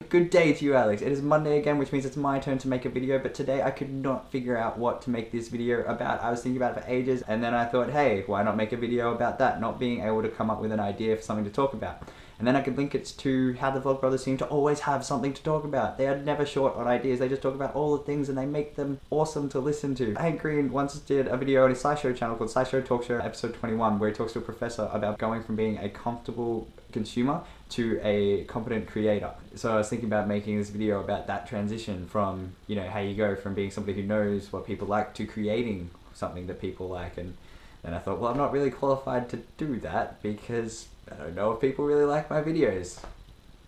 Good day to you, Alex. It is Monday again, which means it's my turn to make a video, but today I could not figure out what to make this video about. I was thinking about it for ages, and then I thought, hey, why not make a video about that, not being able to come up with an idea for something to talk about. And then I could link it to how the Vlogbrothers seem to always have something to talk about. They are never short on ideas, they just talk about all the things and they make them awesome to listen to. Hank Green once did a video on his SciShow channel called SciShow Talk Show episode 21, where he talks to a professor about going from being a comfortable consumer to a competent creator. So I was thinking about making this video about that transition from, you know, how you go from being somebody who knows what people like to creating something that people like. And then I thought, well, I'm not really qualified to do that because I don't know if people really like my videos.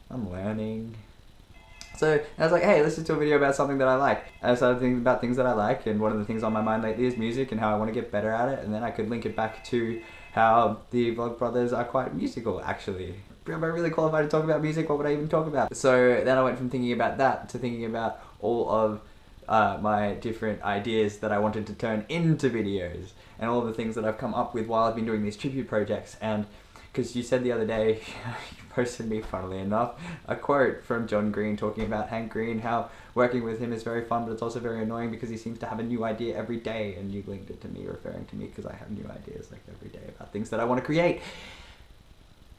I'm learning. So I was like, hey, let's just do a video about something that I like. I started thinking about things that I like, and one of the things on my mind lately is music and how I want to get better at it, and then I could link it back to how the Vlogbrothers are quite musical, actually. Am I really qualified to talk about music? What would I even talk about? So then I went from thinking about that to thinking about all of my different ideas that I wanted to turn into videos, and all of the things that I've come up with while I've been doing these tribute projects. And because you said the other day, you posted me, funnily enough, a quote from John Green talking about Hank Green, how working with him is very fun, but it's also very annoying because he seems to have a new idea every day, and you linked it to me, referring to me because I have new ideas like every day about things that I want to create.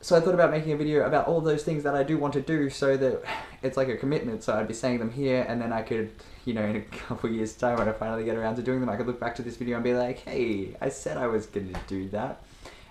So I thought about making a video about all those things that I do want to do, so that it's like a commitment. So I'd be saying them here, and then I could, you know, in a couple years time when I finally get around to doing them, I could look back to this video and be like, hey, I said I was going to do that.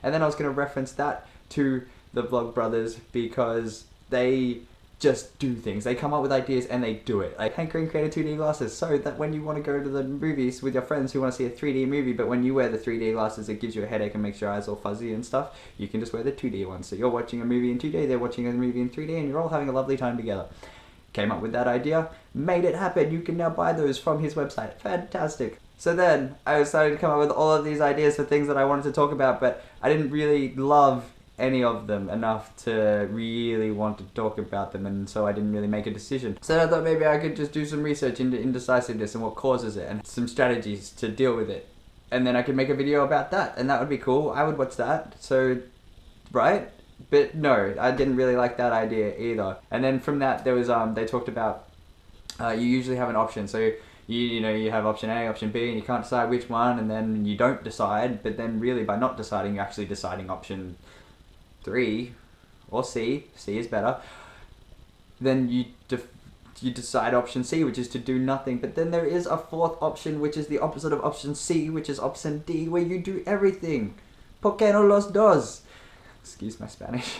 And then I was going to reference that to the Vlogbrothers because they just do things. They come up with ideas and they do it. Like Hank Green created 2D glasses so that when you want to go to the movies with your friends who want to see a 3D movie, but when you wear the 3D glasses it gives you a headache and makes your eyes all fuzzy and stuff, you can just wear the 2D ones. So you're watching a movie in 2D, they're watching a movie in 3D, and you're all having a lovely time together. Came up with that idea, made it happen. You can now buy those from his website. Fantastic. So then I was starting to come up with all of these ideas for things that I wanted to talk about, but I didn't really love any of them enough to really want to talk about them, and so I didn't really make a decision. So I thought maybe I could just do some research into indecisiveness and what causes it and some strategies to deal with it, and then I could make a video about that, and that would be cool. I would watch that. So, right? But no, I didn't really like that idea either. And then from that there was they talked about you usually have an option. So you know, you have option A, option B, and you can't decide which one, and then you don't decide, but then really by not deciding you're actually deciding option 3 or C is better. Then you decide option C, which is to do nothing. But then there is a fourth option, which is the opposite of option C, which is option D, where you do everything. ¿Por qué no los dos? Excuse my Spanish.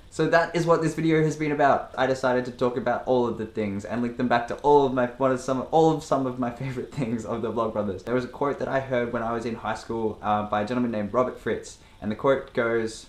So that is what this video has been about. I decided to talk about all of the things and link them back to all of some of my favorite things of the Vlogbrothers. There was a quote that I heard when I was in high school by a gentleman named Robert Fritz, and the quote goes,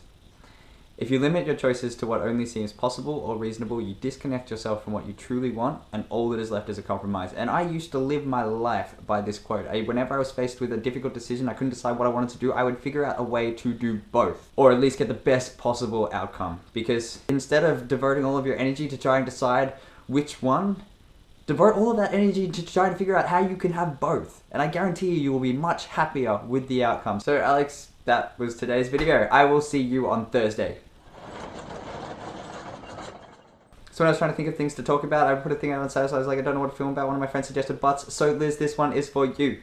"If you limit your choices to what only seems possible or reasonable, you disconnect yourself from what you truly want, and all that is left is a compromise." And I used to live my life by this quote. Whenever I was faced with a difficult decision, I couldn't decide what I wanted to do, I would figure out a way to do both, or at least get the best possible outcome. Because instead of devoting all of your energy to try and decide which one, devote all of that energy to try to figure out how you can have both. And I guarantee you will be much happier with the outcome. So Alex, that was today's video. I will see you on Thursday. So when I was trying to think of things to talk about, I put a thing out on Saturday, so I was like, I don't know what to film about. One of my friends suggested butts, so Liz, this one is for you.